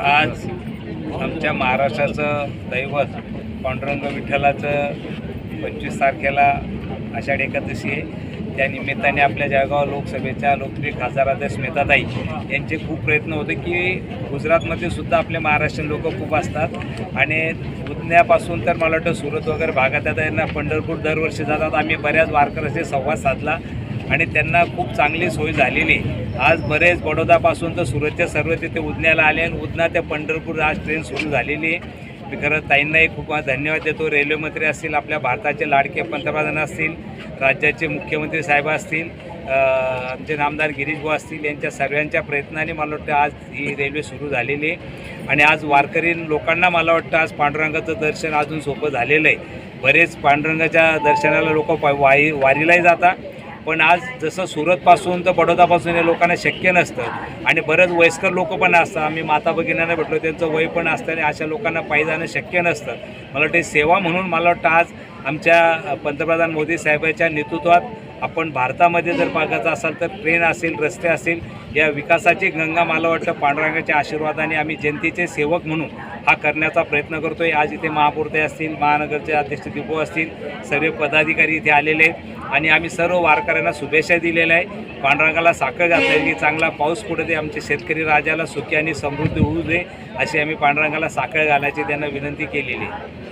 आज आमच्या महाराष्ट्राचं दैवत पांडुरंग विठ्ठलाचं 25 तारखेला आषाढी एकादशी आहे. त्या निमित्ताने आपल्या जळगाव लोकसभेच्या लोकप्रिय खासदार आदर्श स्मिताताई यांचे खूप प्रयत्न होते की गुजरातमध्ये सुद्धा आपले महाराष्ट्रीयन लोक खूप असतात आणि उदण्यापासून तर मला वाटतं सुरत वगैरे भागात आता यांना पंढरपूर दरवर्षी जातात. आम्ही बऱ्याच वारकऱ्यांशी संवाद साधला आणि त्यांना खूप चांगली सोय झालेली. आज बरेच बडोदापासून तर सुरतच्या सर्व तिथे उदण्याला आले आणि उदना ते पंढरपूर आज ट्रेन सुरू झालेली आहे. मी खरं ताईंनाही खूप धन्यवाद देतो. रेल्वे मंत्री असतील, आपल्या भारताचे लाडके पंतप्रधान असतील, राज्याचे मुख्यमंत्री साहेब असतील, आमचे नामदार गिरीश भाऊ असतील, यांच्या सर्वांच्या प्रयत्नाने मला वाटतं आज ही रेल्वे सुरू झालेली आहे. आणि आज वारकरी लोकांना मला वाटतं आज पांडुरंगाचं दर्शन अजून सोपं झालेलं आहे. बरेच पांडुरंगाच्या दर्शनाला लोक वारीलाही जातात, पण आज जसं सुरतपासून तर बडोदापासून या लोकांना शक्य नसतं आणि बरेच वयस्कर लोक पण असतात. आम्ही माता भगिनींना भेटलो, त्यांचं वय पण असतं आणि अशा लोकांना पायी जाणं शक्य नसतं. मला वाटतं सेवा म्हणून मला वाटतं आज आमच्या पंतप्रधान मोदी साहेबांच्या नेतृत्वात आपण भारतामध्ये जर बघायचं असाल तर ट्रेन असेल, रस्ते असेल, या विकासाची गंगा मला वाटतं पांडुरंगाच्या आशीर्वादाने आम्ही जनतेचे सेवक म्हणून हा करण्याचा प्रयत्न करतो आहे. आज इथे महापौरते असतील, महानगरचे अध्यक्ष दीपू असतील, सर्व पदाधिकारी इथे आलेले आहेत आणि आम्ही सर्व वारकऱ्यांना शुभेच्छा दिलेल्या आहे. पांडुरंगाला साखर घातली की चांगला पाऊस पडू दे, आमचे शेतकरी राजाला सुखी आणि समृद्धी होऊ दे, अशी आम्ही पांडुरंगाला साखर घालायची त्यांना विनंती केलेली आहे.